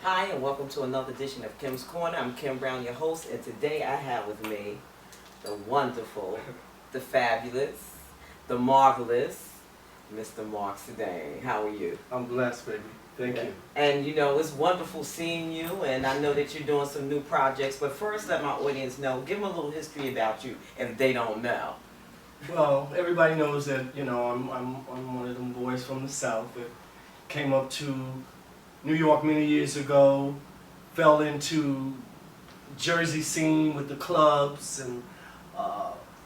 Hi, and welcome to another edition of Kim's Corner. I'm Kim Brown, your host, and today I have with me the wonderful, the fabulous, the marvelous, Mr. Marc Sadane. How are you? I'm blessed, baby. Thank you. And you know, it's wonderful seeing you, and I know that you're doing some new projects, but first let my audience know, give them a little history about you if they don't know. Well, everybody knows that I'm one of them boys from the South that came up to New York many years ago, fell into Jersey scene with the clubs, and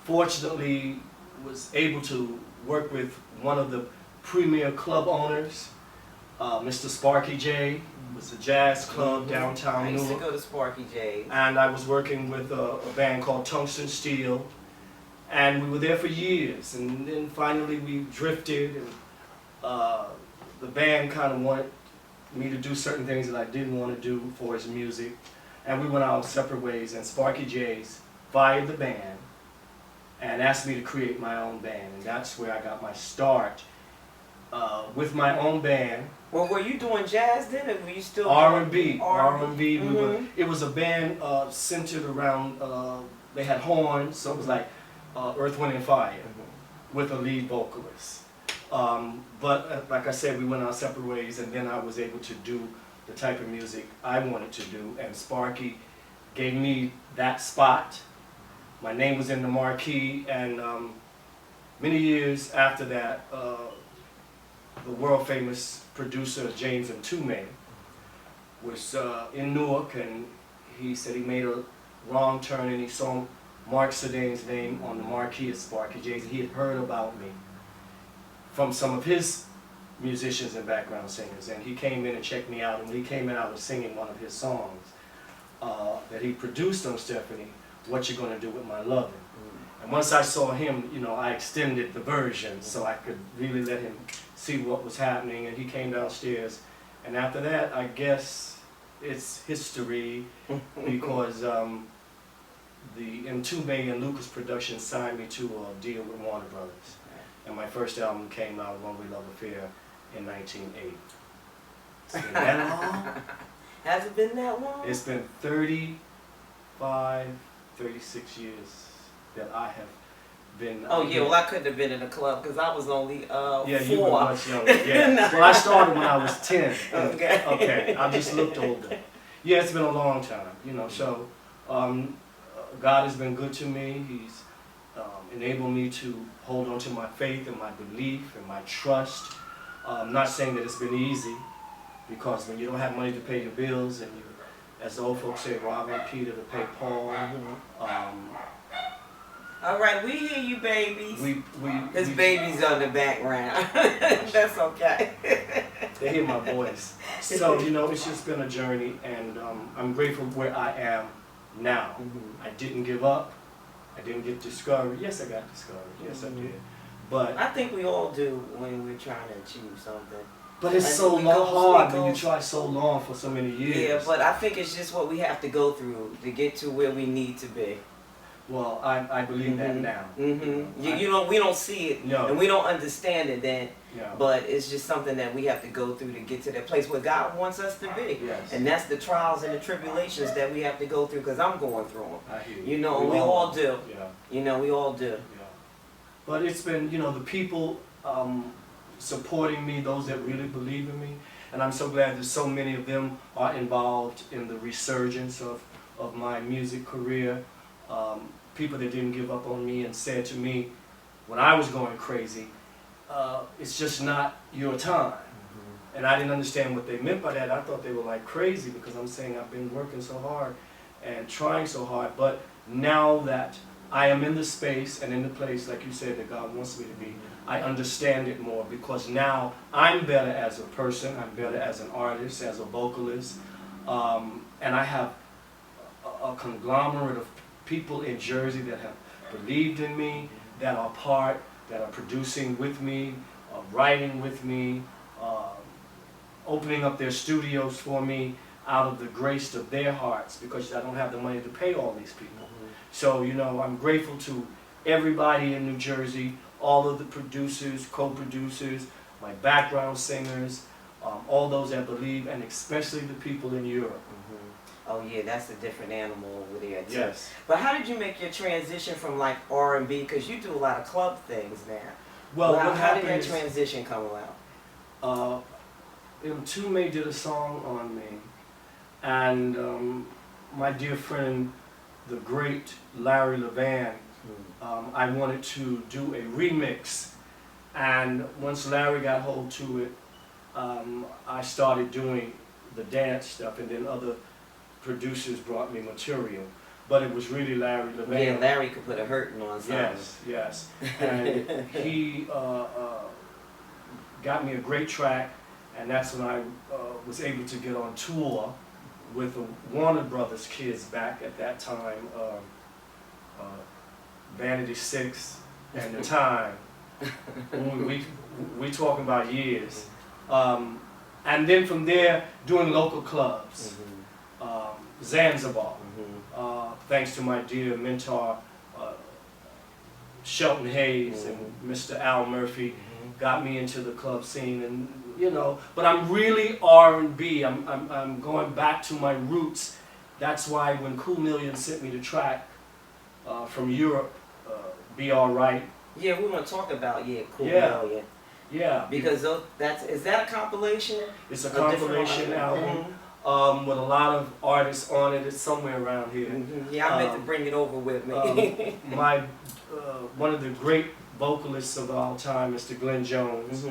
fortunately was able to work with one of the premier club owners, Mr. Sparky J. It was a jazz club downtown I used to Newark. go to Sparky J's. And I was working with a band called Tungsten Steel, and we were there for years. And then finally we drifted, and the band kind of wanted me to do certain things that I didn't want to do for his music, and we went our separate ways. And Sparky J's fired the band and asked me to create my own band, and that's where I got my start with my own band. Well, were you doing jazz then, or were you still R&B. R&B? It was a band centered around, they had horns, so it was like Earth, Wind and Fire with a lead vocalist. But like I said, we went our separate ways, and then I was able to do the type of music I wanted to do, and Sparky gave me that spot. My name was in the marquee, and many years after that, the world famous producer James and Tume was in Newark, and he said he made a wrong turn and he saw Marc Sadane's name on the marquee at Sparky J's. He had heard about me from some of his musicians and background singers, and he came in and checked me out, and when he came in I was singing one of his songs that he produced on Stephanie, What You Gonna Do With My Lovin'. And once I saw him, you know, I extended the version so I could really let him see what was happening, and he came downstairs, and after that I guess it's history because the Mtume and Lucas Productions signed me to a deal with Warner Brothers. And my first album came out, One We Love Affair, in 1980. It's been that long? Has it been that long? It's been 35, 36 years that I have been... Oh yeah, well I couldn't have been in a club because I was only yeah, 4. you were much younger. Yeah. Well, I started when I was 10. Okay. Okay, I just looked older. Yeah, it's been a long time, you know, so God has been good to me. He's enabled me to hold on to my faith and my belief and my trust. I'm not saying that it's been easy, because when you don't have money to pay your bills, and you, as the old folks say, robbing Peter to pay Paul. All right, we hear you, babies. His we baby's on the background. That's okay. They hear my voice. So, you know, it's just been a journey, and I'm grateful where I am now. I didn't give up. I didn't get discouraged. Yes, I got discouraged. Yes, I did. But I think we all do when we're trying to achieve something. But it's so hard when you try so long for so many years. Yeah, but I think it's just what we have to go through to get to where we need to be. Well, I believe that now. You know, we don't see it, and we don't understand it then, but it's just something that we have to go through to get to that place where God wants us to be. Yes. And that's the trials and the tribulations that we have to go through, because I'm going through them. I hear you. You know, we all do. Yeah. You know, we all do. Yeah. But it's been, you know, the people supporting me, those that really believe in me, and I'm so glad that so many of them are involved in the resurgence of my music career. People that didn't give up on me and said to me when I was going crazy, it's just not your time. And I didn't understand what they meant by that. I thought they were like crazy, because I'm saying I've been working so hard and trying so hard. But now that I am in the space and in the place, like you said, that God wants me to be, I understand it more, because now I'm better as a person, I'm better as an artist, as a vocalist, and I have a conglomerate of people in Jersey that have believed in me, that are producing with me, writing with me, opening up their studios for me out of the grace of their hearts, because I don't have the money to pay all these people. So, you know, I'm grateful to everybody in New Jersey, all of the producers, co-producers, my background singers, all those that believe, and especially the people in Europe. Oh yeah, that's a different animal over there too. Yes. But how did you make your transition from like R&B? Because you do a lot of club things now. Well, how what did happened that is, transition come about? Tume did a song on me, and my dear friend, the great Larry Levan, I wanted to do a remix, and once Larry got hold to it, I started doing the dance stuff, and then other producers brought me material, but it was really Larry Levan. Yeah, Larry could put a hurting on something. Yes, yes, and he got me a great track, and that's when I was able to get on tour with the Warner Brothers kids back at that time, Vanity 6 and The Time. We talking about years. And then from there, doing local clubs, Zanzibar, thanks to my dear mentor, Shelton Hayes and Mr. Al Murphy, got me into the club scene, and you know, but I'm really R&B. I'm going back to my roots. That's why when Cool Million sent me the track from Europe, Be Alright. Yeah, we want to talk about Cool Yeah. Million. Yeah. Because is that a compilation? It's a compilation album with a lot of artists on it. It's somewhere around here. Yeah, I meant to bring it over with me. One of the great vocalists of all time, Mr. Glenn Jones.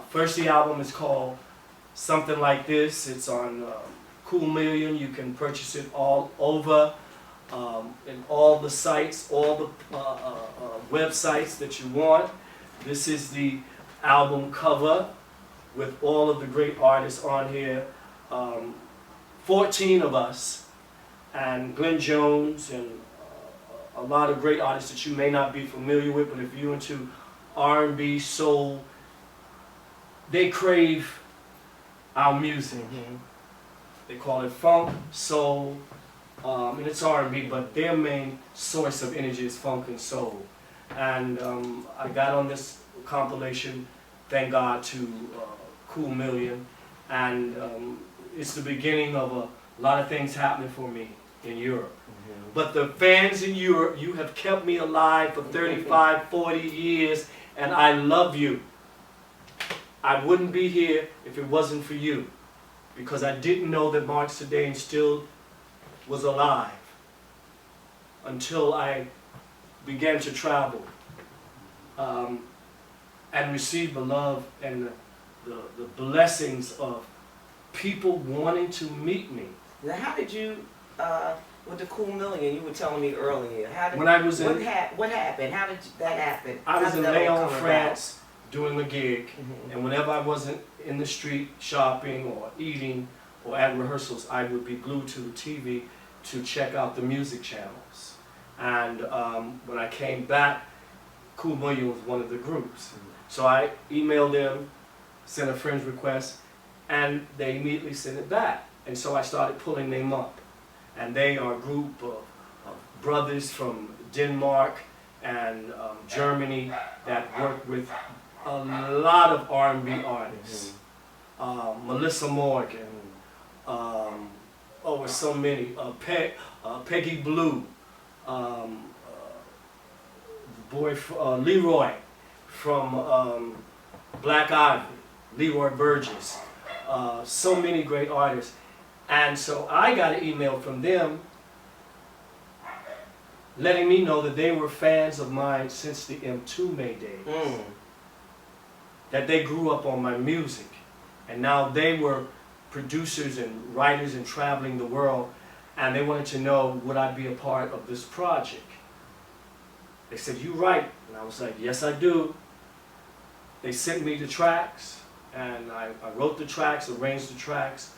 First, the album is called Something Like This. It's on Cool Million. You can purchase it all over in all the sites, all the websites that you want. This is the album cover with all of the great artists on here. 14 of us, and Glenn Jones, and a lot of great artists that you may not be familiar with, but if you're into R&B, soul, they crave our music. They call it funk, soul, and it's R&B, but their main source of energy is funk and soul. And I got on this compilation, thank God, to Cool Million, and it's the beginning of a lot of things happening for me in Europe. But the fans in Europe, you have kept me alive for 35, 40 years, and I love you. I wouldn't be here if it wasn't for you, because I didn't know that Marc Sadane still was alive until I began to travel and receive the love and the blessings of people wanting to meet me. Now, how did you, with the Cool Million, you were telling me earlier, When I was in, what happened? How did that happen? I was How in did that all Lyon, come France, doing a gig, about? and whenever I wasn't in the street shopping or eating or at rehearsals, I would be glued to the TV to check out the music channels. And when I came back, Cool Million was one of the groups. So I emailed them, sent a friend's request, and they immediately sent it back. And so I started pulling them up. And they are a group of brothers from Denmark and Germany that work with a lot of R&B artists. Melissa Morgan, so many, Peggy Blue, Leroy from Black Ivy, Leroy Burgess, so many great artists. And so I got an email from them letting me know that they were fans of mine since the M2 days. That they grew up on my music. And now they were producers and writers and traveling the world, and they wanted to know, would I be a part of this project? They said, you write? And I was like, yes I do. They sent me the tracks, and I wrote the tracks, arranged the tracks,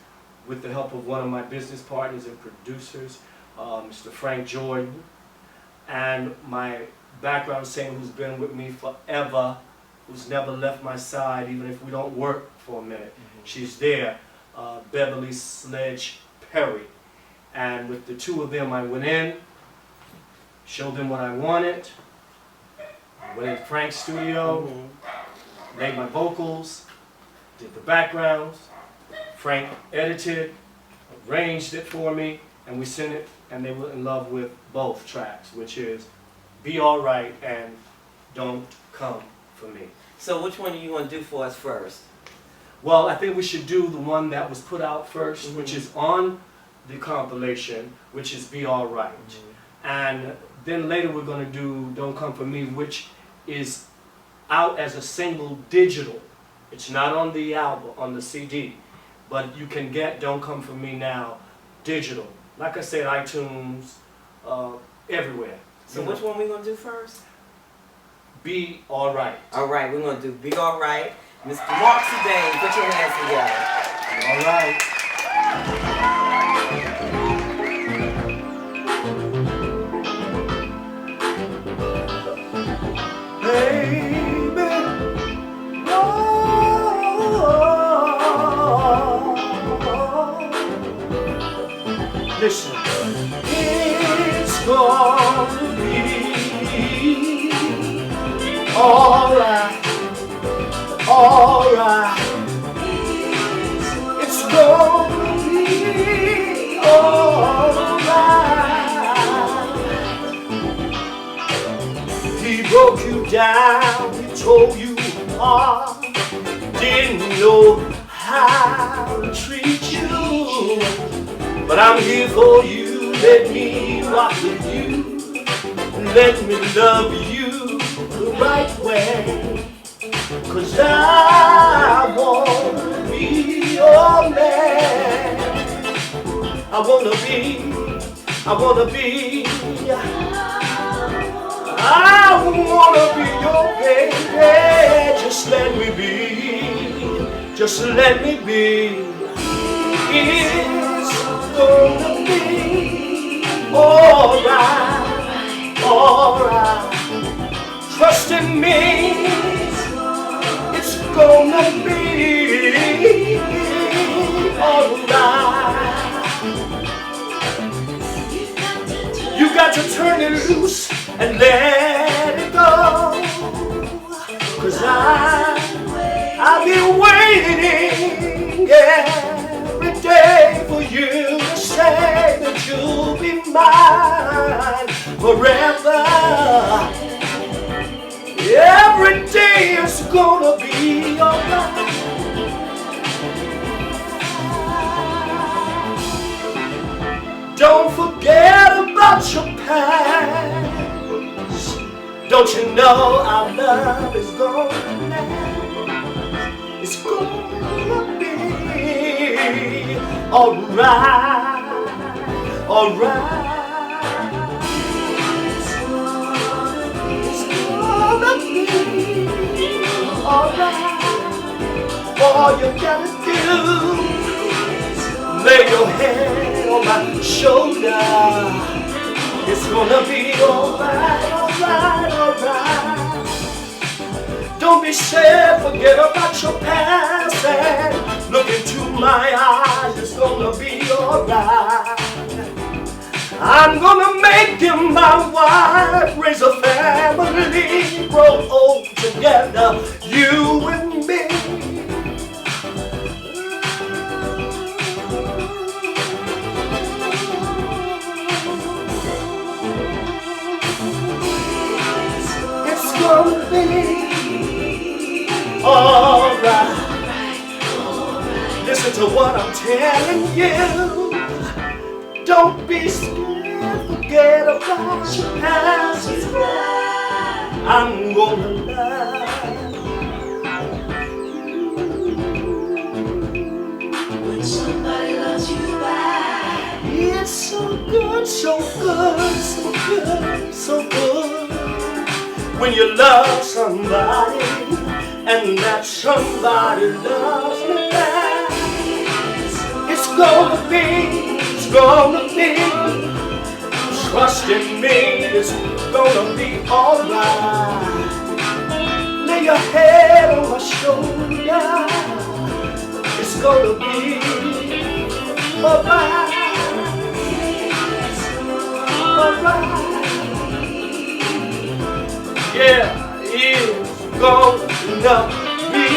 with the help of one of my business partners and producers, Mr. Frank Jordan, and my background singer who's been with me forever, who's never left my side, even if we don't work for a minute. She's there, Beverly Sledge Perry. And with the two of them, I went in, showed them what I wanted, went in Frank's studio, made my vocals, did the backgrounds. Frank edited, arranged it for me, and we sent it, and they were in love with both tracks, which is Be Alright and Don't Come For Me. So which one are you going to do for us first? Well, I think we should do the one that was put out first, which is on the compilation, which is Be Alright. And then later we're going to do Don't Come For Me, which is out as a single digital. It's not on the album, on the CD, but you can get Don't Come For Me now digital. Like I said, iTunes, everywhere. So which one we going to do first? Be Alright. All right, we're going to do Be Alright. Mr. Marc Sadane, put your hands together. All right. Baby, oh, listen, it's gonna be alright. Alright, it's gonna be alright. He broke you down, he tore you apart, didn't know how to treat you. But I'm here for you, let me rock with you, let me love you the right way. 'Cause I wanna be your man. I wanna be your baby. Just let me be. It's gonna be alright. Trust in me. It's gonna be alright. You got to turn it loose and let it go. 'Cause I've been waiting every day for you to say that you'll be mine forever. Every day is gonna be alright. Don't forget about your past. Don't you know our love is gonna last? It's gonna be alright, alright. Alright, all you gotta do, lay your head on my shoulder. It's gonna be alright, alright, alright. Don't be sad, forget about your past and look into my eyes. It's gonna be alright. I'm gonna make you my wife, raise a family, grow old together, you and me. It's gonna be alright. Listen to what I'm telling you. Don't be scared, forget about your past. I'm gonna love you. When somebody loves you back, it's so good, so good, so good, so good. When you love somebody and that somebody loves you back, it's gonna be. Trust in me, it's gonna be alright. Lay your head on my shoulder. It's gonna be alright. Alright. Yeah, it's gonna be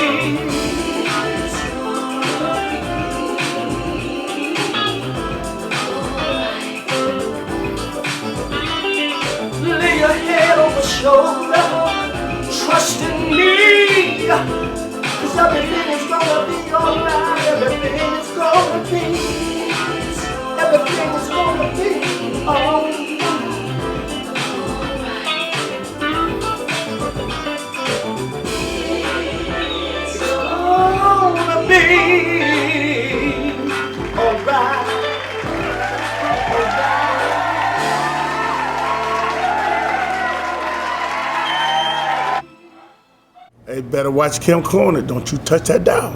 better watch Kim Corner. Don't you touch that dial.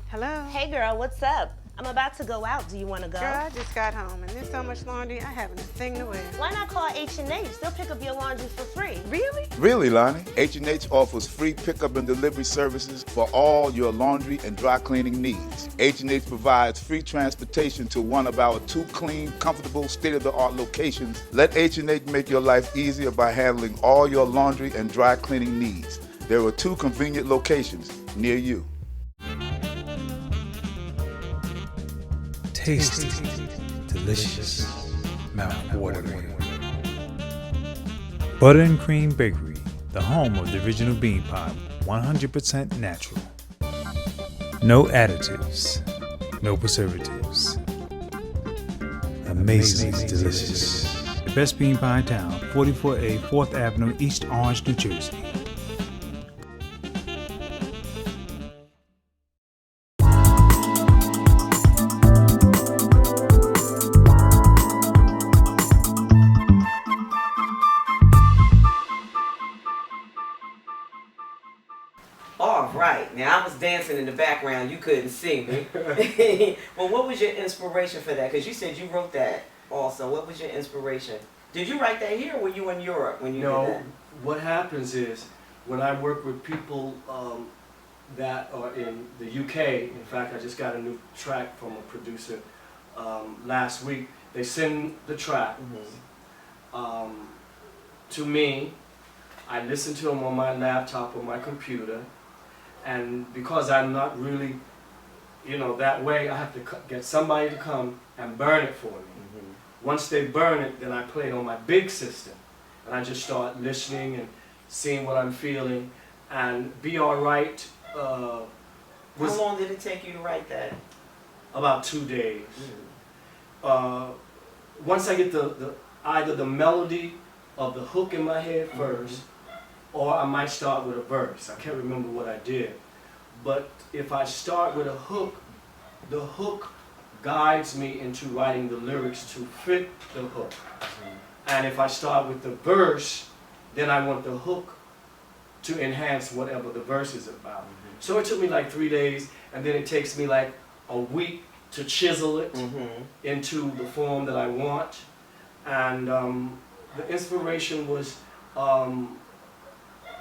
Hello? Hey girl, what's up? I'm about to go out. Do you want to go? Girl, I just got home and there's so much laundry, I haven't a thing to wear. Why not call H&H? They'll pick up your laundry for free. Really? Really, Lonnie? H&H offers free pickup and delivery services for all your laundry and dry cleaning needs. H&H provides free transportation to one of our 2 clean, comfortable, state-of-the-art locations. Let H&H make your life easier by handling all your laundry and dry cleaning needs. There are 2 convenient locations near you. Tasty, delicious, mouth-watering. Butter and Cream Bakery, the home of the original bean pie, 100% natural. No additives, no preservatives. Amazingly delicious. The best bean pie in town, 44A 4th Avenue, East Orange, New Jersey. All right. Now I was dancing in the background. You couldn't see me. Well, what was your inspiration for that? Because you said you wrote that also. What was your inspiration? Did you write that here, or were you in Europe when you did that? No, what happens is when I work with people that are in the UK, in fact, I just got a new track from a producer last week. They send the track to me. I listen to them on my laptop or my computer. And because I'm not really, that way, I have to get somebody to come and burn it for me. Once they burn it, then I play it on my big system. And I just start listening and seeing what I'm feeling. And Be Alright was How long did it take you to write that? about 2 days. Once I get either the melody of the hook in my head first, or I might start with a verse. I can't remember what I did. But if I start with a hook, the hook guides me into writing the lyrics to fit the hook. And if I start with the verse, then I want the hook to enhance whatever the verse is about. So it took me like 3 days, and then it takes me like a week to chisel it into the form that I want. And the inspiration was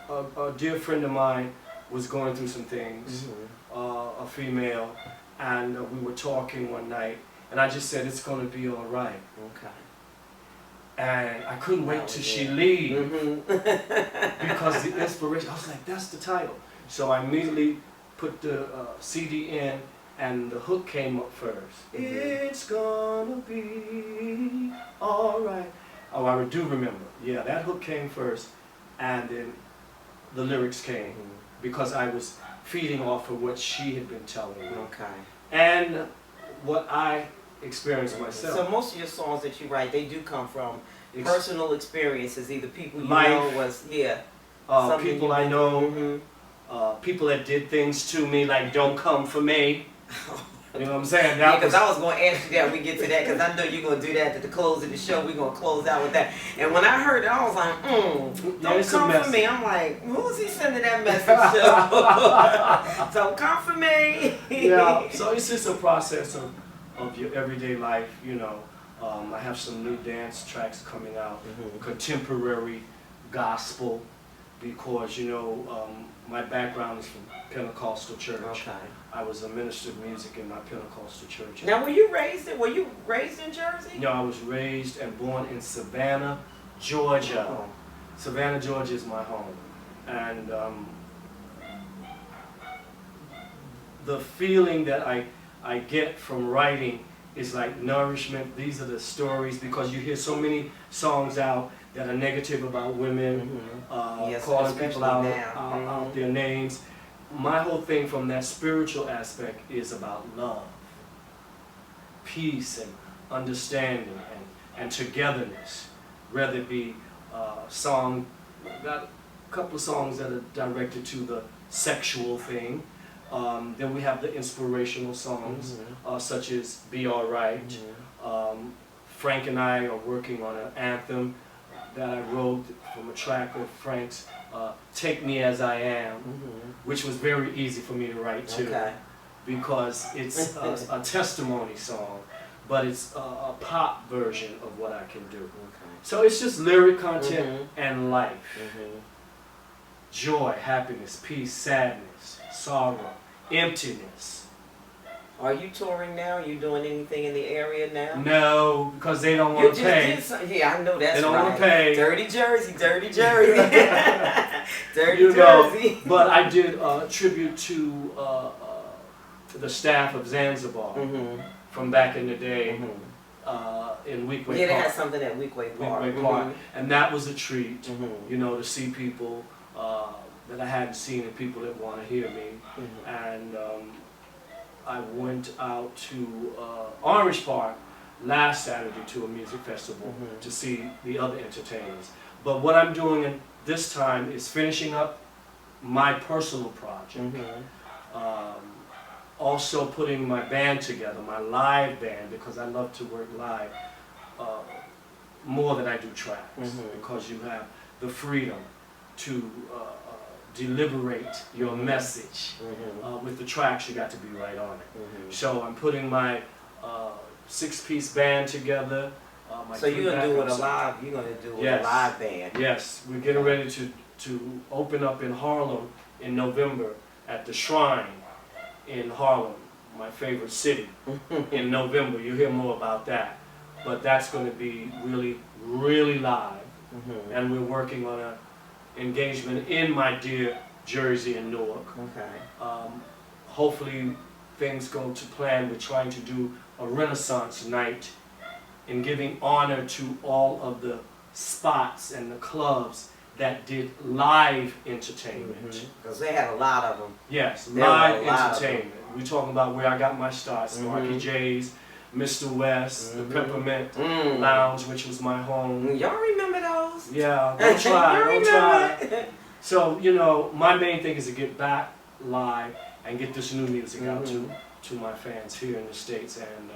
a dear friend of mine was going through some things, a female, and we were talking one night, and I just said, it's going to be all right. Okay. And I couldn't wait till she leave because the inspiration, I was like, that's the title. So I immediately put the CD in, and the hook came up first. It's gonna be all right. Oh, I do remember. Yeah, that hook came first, and then the lyrics came because I was feeding off of what she had been telling me. Okay. And what I experienced myself. So most of your songs that you write, they do come from personal experiences, either people you Life, know was, something people you I went know, through. People that did things to me like Don't Come For Me. You know what I'm saying? Yeah, because I was going to ask you that when we get to that, because I know you're going to do that at the close of the show. We're going to close out with that. And when I heard it, I was like, don't come for me. I'm like, who's he sending that message to? Don't come for me. Yeah, so it's just a process of your everyday life, I have some new dance tracks coming out, contemporary gospel, because, my background is from Pentecostal church. Okay. I was a minister of music in my Pentecostal church. Now, were you raised in Jersey? No, I was raised and born in Savannah, Georgia. Oh. Savannah, Georgia is my home. And the feeling that I get from writing is like nourishment. These are the stories, because you hear so many songs out that are negative about women, Yes, calling especially people out, now. out their names. My whole thing from that spiritual aspect is about love, peace, and understanding, and togetherness. Whether it be song, got a couple of songs that are directed to the sexual thing. Then we have the inspirational songs, such as Be Alright. Frank and I are working on an anthem that I wrote from a track of Frank's, Take Me As I Am, which was very easy for me to write too, Okay. because it's a testimony song, but it's a pop version of what I can do. Okay. So it's just lyric content and life. Mhm. Joy, happiness, peace, sadness, sorrow, emptiness. Are you touring now? You doing anything in the area now? No, because they don't You want just to pay. did some, yeah, I know that's They don't right. wanna pay. Dirty Jersey, dirty Jersey. Dirty You know, Jersey. but I did a tribute to the staff of Zanzibar from back in the day in Weequahic Yeah, they had Park. something at Weequahic Park. Weequahic Park. And that was a treat, Mhm. you know, to see people that I hadn't seen and people that want to hear me. And I went out to Orange Park last Saturday to a music festival to see the other entertainers. But what I'm doing this time is finishing up my personal project. Also putting my band together, my live band, because I love to work live more than I do tracks, because you have the freedom to deliberate your message. With the tracks, you got to be right on it. So I'm putting my 6-piece band together. So you're gonna do it alive? You're gonna do it Yes. a live band? Yes, we're getting ready to open up in Harlem in November at the Shrine in Harlem, my favorite city, in November. You'll hear more about that. But that's going to be really, really live. And we're working on an engagement in my dear Jersey and Newark. Okay. Hopefully things go to plan. We're trying to do a Renaissance night in giving honor to all of the spots and the clubs that did live entertainment. Because they had a lot of them. Yes, There were live a lot of entertainment. We're talking about where I got my starts. Marky J's, Mr. West, the Peppermint Lounge, which was my home. Y'all remember those? Yeah, don't try, Y'all don't try. remember? So, you know, my main thing is to get back live and get this new music out to my fans here in the States and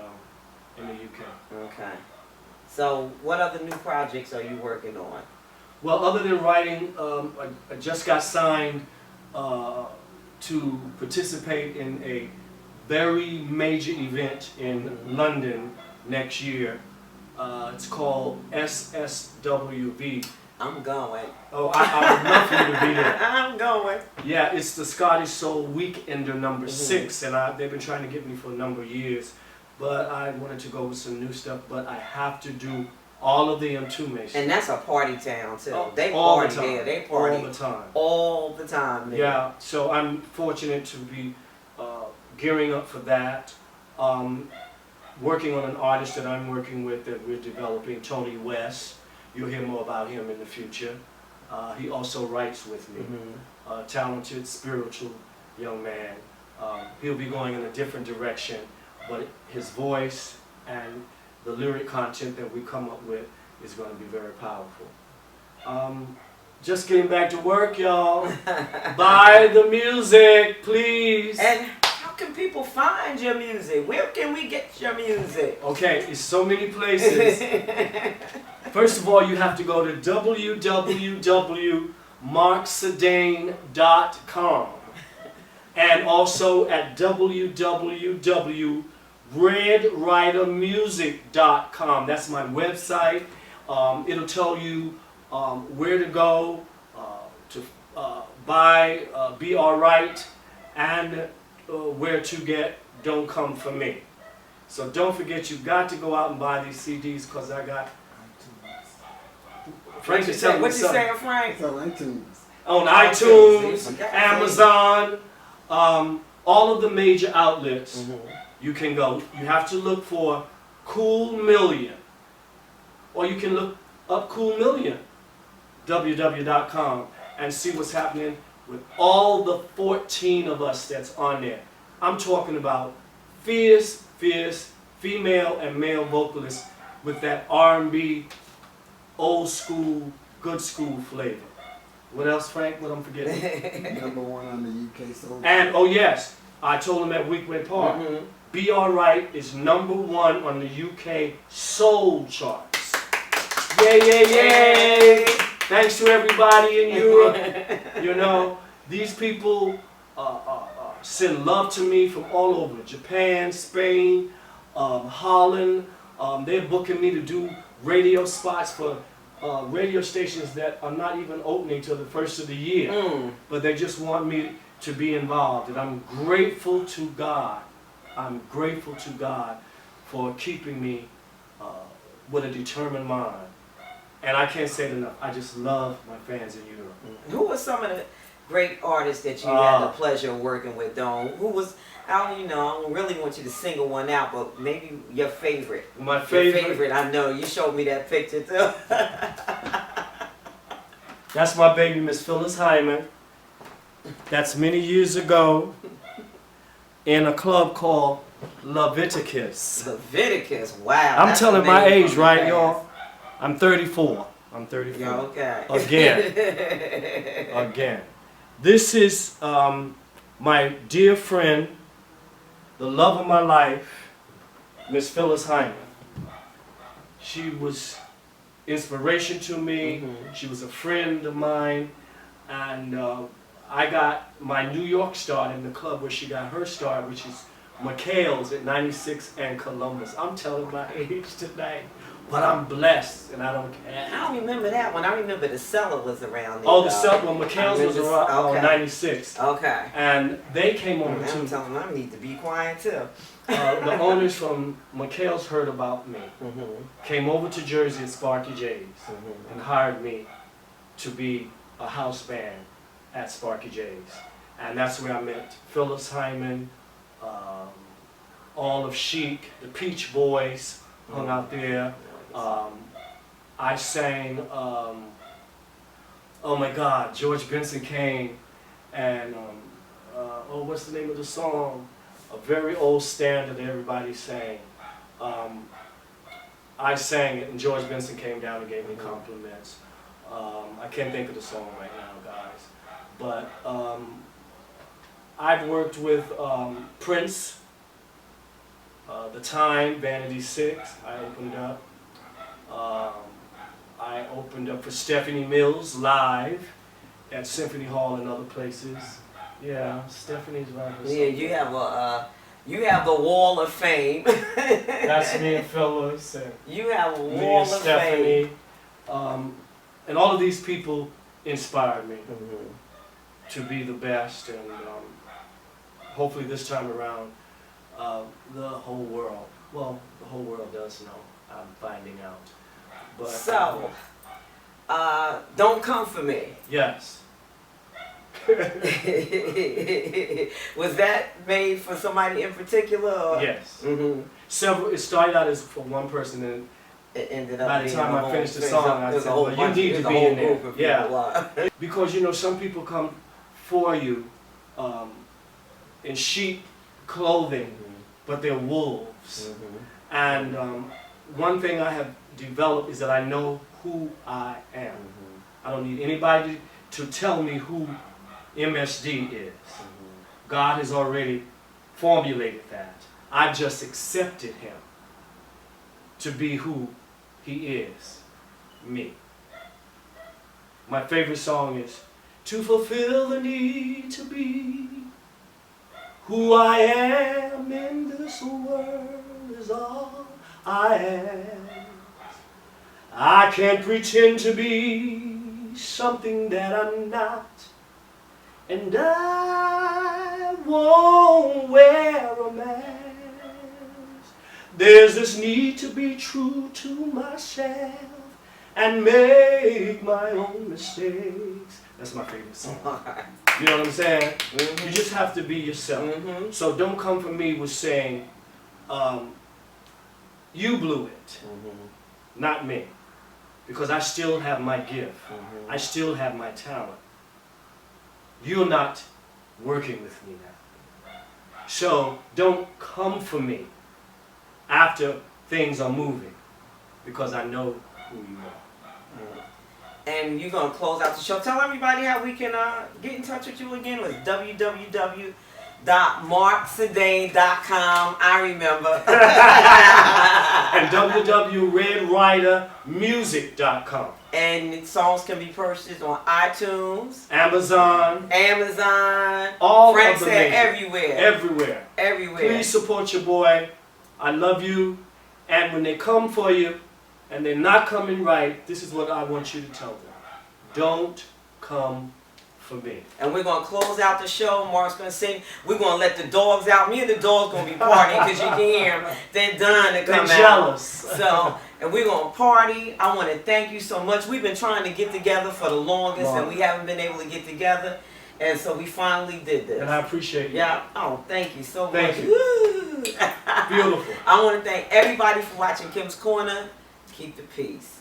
in the UK. Okay. So what other new projects are you working on? Well, other than writing, I just got signed to participate in a very major event in London next year. It's called SSWV. I'm going. Oh, I would love for you to be there. I'm going. Yeah, it's the Scottish Soul Weekender number 6, and they've been trying to get me for a number of years. But I wanted to go with some new stuff, but I have to do all of them too, Mason. And that's a party town too. Oh, They all party the time. there. They party all the time. all the time. Man. Yeah, so I'm fortunate to be gearing up for that. Working on an artist that I'm working with that we're developing, Tony West. You'll hear more about him in the future. He also writes with me. A talented, spiritual young man. He'll be going in a different direction, but his voice and the lyric content that we come up with is going to be very powerful. Just getting back to work, y'all. Buy the music, please. And how can people find your music? Where can we get your music? Okay, it's so many places. First of all, you have to go to www.marcsadane.com and also at www.redridermusic.com. That's my website. It'll tell you where to go to buy Be Alright and where to get Don't Come For Me. So don't forget, you've got to go out and buy these CDs because I got... Frank is telling me What you something. saying, Frank? It's on iTunes. On iTunes, Okay. Amazon, all of the major outlets, you can go. You have to look for Cool Million. Or you can look up Cool Million, www.com, and see what's happening with all the 14 of us that's on there. I'm talking about fierce female and male vocalists with that R&B, old school, good school flavor. What else, Frank? What I'm forgetting? #1 on the UK Soul. And, oh yes, I told him at Weequahic Park, Be Alright is #1 on the UK Soul charts. Yay. Thanks to everybody in Europe. You know, these people send love to me from all over. Japan, Spain, Holland. They're booking me to do radio spots for radio stations that are not even opening till the first of the year. But they just want me to be involved. And I'm grateful to God. I'm grateful to God for keeping me with a determined mind. And I can't say it enough. I just love my fans in Europe. Who were some of the great artists that you had the pleasure of working with, Don? Who was, I don't really want you to single one out, but maybe your favorite. My favorite? Your favorite, I know. You showed me that picture too. That's my baby, Miss Phyllis Hyman. That's many years ago in a club called Leviticus. Leviticus, wow. I'm telling my age, right, y'all? I'm 34. I'm 34. Yeah, okay. Again. This is my dear friend, the love of my life, Miss Phyllis Hyman. She was inspiration to me. She was a friend of mine. And I got my New York start in the club where she got her start, which is McHale's at 96 and Columbus. I'm telling my age tonight. But I'm blessed, and I don't care. I don't remember that one. I remember the Cellar was around there. Oh, the Cellar, well, McHale's was around 96. Okay. And they came over I'm too. telling them I need to be quiet too. The owners from McHale's heard about me, came over to Jersey at Sparky J's, and hired me to be a house band at Sparky J's. And that's where I met Phyllis Hyman, all of Chic, the Peach Boys hung out there. I sang, oh my God, George Benson came and, what's the name of the song? A very old standard that everybody sang. I sang it and George Benson came down and gave me compliments. I can't think of the song right now, guys. But I've worked with Prince, The Time, Vanity 6, I opened up. I opened up for Stephanie Mills live at Symphony Hall and other places. Yeah, Stephanie's live. Yeah, you have the Wall of Fame. That's me and Phyllis. And you have a me Wall and of Stephanie. Fame. And all of these people inspired me to be the best. And hopefully this time around, the whole world, well, the whole world does know. I'm finding out. But, so, Don't Come For Me. Yes. Was that made for somebody in particular? Or? Yes. It started out as for one person, and it ended up by the time I finished the song, I said, well, you need to be in there. Yeah. Because, you know, some people come for you in sheep clothing, but they're wolves. And one thing I have developed is that I know who I am. I don't need anybody to tell me who MSD is. God has already formulated that. I just accepted him to be who he is, me. My favorite song is, to fulfill the need to be who I am in this world is all I am. I can't pretend to be something that I'm not, and I won't wear a mask. There's this need to be true to myself and make my own mistakes. That's my favorite song. You know what I'm saying? You just have to be yourself. So Don't Come For Me was saying, you blew it, not me. Because I still have my gift. I still have my talent. You're not working with me now. So don't come for me after things are moving, because I know who you are. And you're going to close out the show. Tell everybody how we can get in touch with you again. It was www.marcsadane.com. I remember. And www.redridermusic.com. And songs can be purchased on iTunes, Amazon, all Frank of the said everywhere. Everywhere. Please support your boy. I love you. And when they come for you and they're not coming right, this is what I want you to tell them. Don't come for me. And we're going to close out the show. Mark's going to sing. We're going to let the dogs out. Me and the dogs going to be partying because you can hear them. They're done to come They're out. jealous. So, and we're going to party. I want to thank you so much. We've been trying to get together for the longest and we haven't been able to get together. And so we finally did this. And I appreciate you. Yeah. Oh, thank you so much. Thank you. Beautiful. I want to thank everybody for watching Kim's Corner. Keep the peace.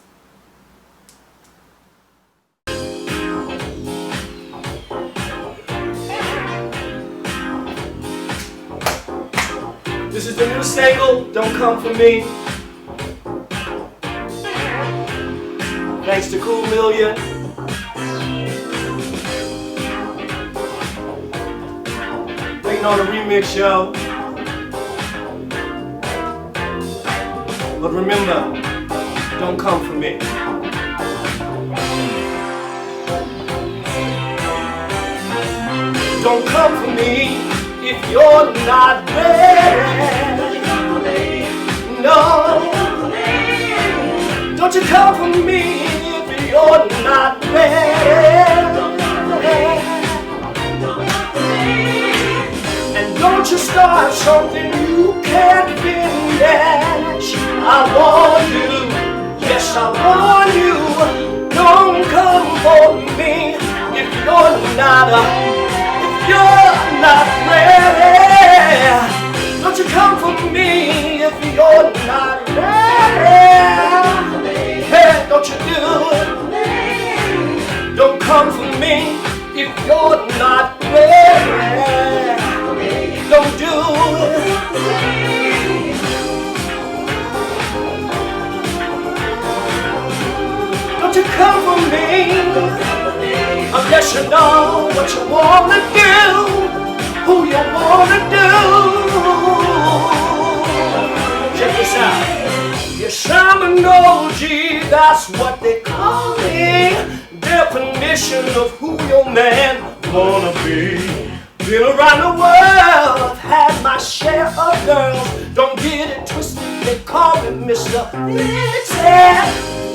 This is the new single, Don't Come For Me. Thanks to Cool Million. Waiting on a remix, yo. But remember, don't come for me. Don't come for me if you're not ready. No. Don't you come for me if you're not ready. And don't you start something you can't finish. I warn you, yes I warn you. Don't come for me if you're not ready. Don't you come for me if you're not ready. Hey, don't you do it. Don't come for me if you're not ready. Don't do it. Don't you come for me unless you know what you wanna do, who you wanna do. Check this out. Yes, I'm an OG, that's what they call me. Definition of who your man wanna be. Been around the world, I've had my share of girls. Don't get it twisted, they call me Mr. Limited.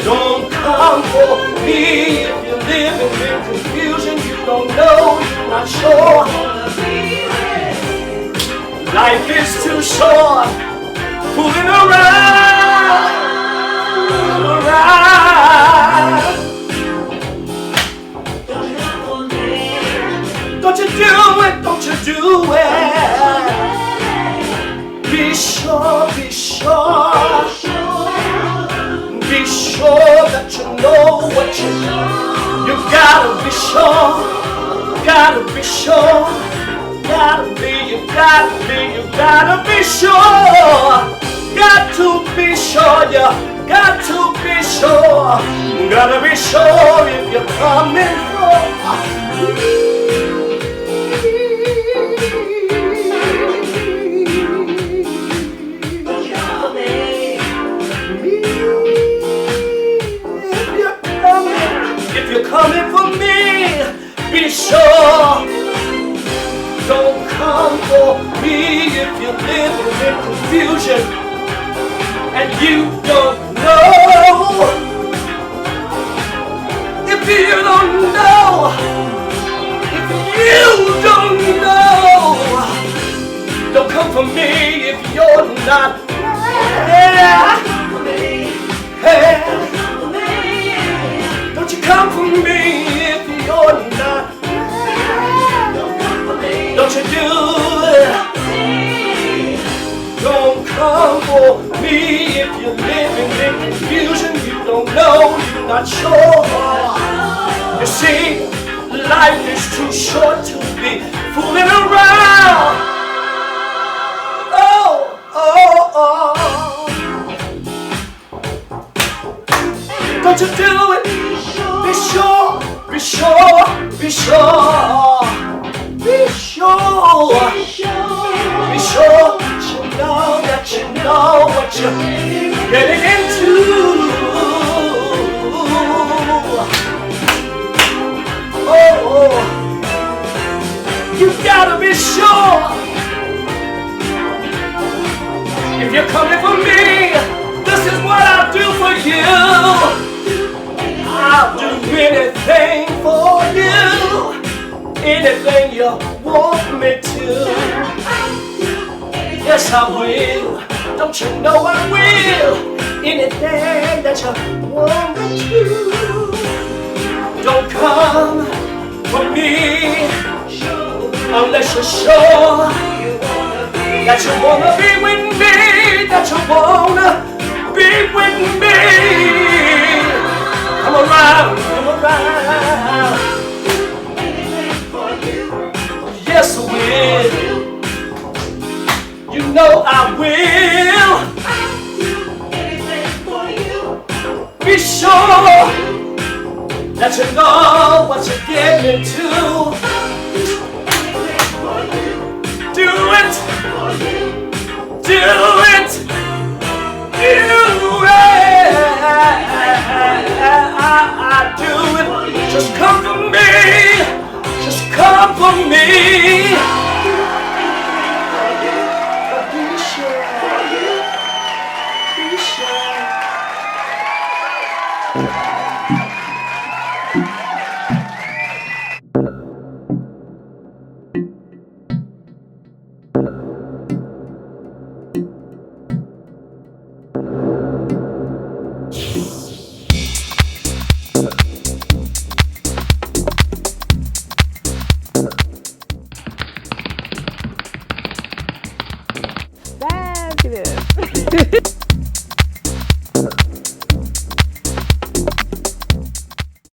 Don't come for me if you're living in confusion. You don't know, you're not sure. Life is too short, fooling around. Don't you do it, don't you do it. Be sure. Be sure that you know what you know. You gotta be sure. Gotta be sure. You gotta be sure. Got to be sure, you got to be sure. Gotta be sure if you're coming for me. If you're coming for me, be sure. Don't come for me if you're living in confusion and you don't know. If you don't know, don't come for me if you're not ready. Don't you come for me if you're not ready. Don't you do it. Don't come for me if you're living in confusion. You don't know, you're not sure. You see, life is too short to be fooling around. Oh. Don't you do it. Be sure. Be sure. Be sure that you know what you're getting into. Oh, you gotta be sure. If you're coming for me, this is what I'll do for you. I'll do anything for you. Anything you want me to. Yes, I will. Don't you know I will? Anything that you want me to. Don't come for me unless you're sure that you wanna be with me, that you wanna be with me. Come around, come around. Yes, I will. You know I will. Be sure that you know what you're getting into. Do it. Do it. Do it. I do it. Just come for me. Just come for me. Be sure. Be sure. Fabulous.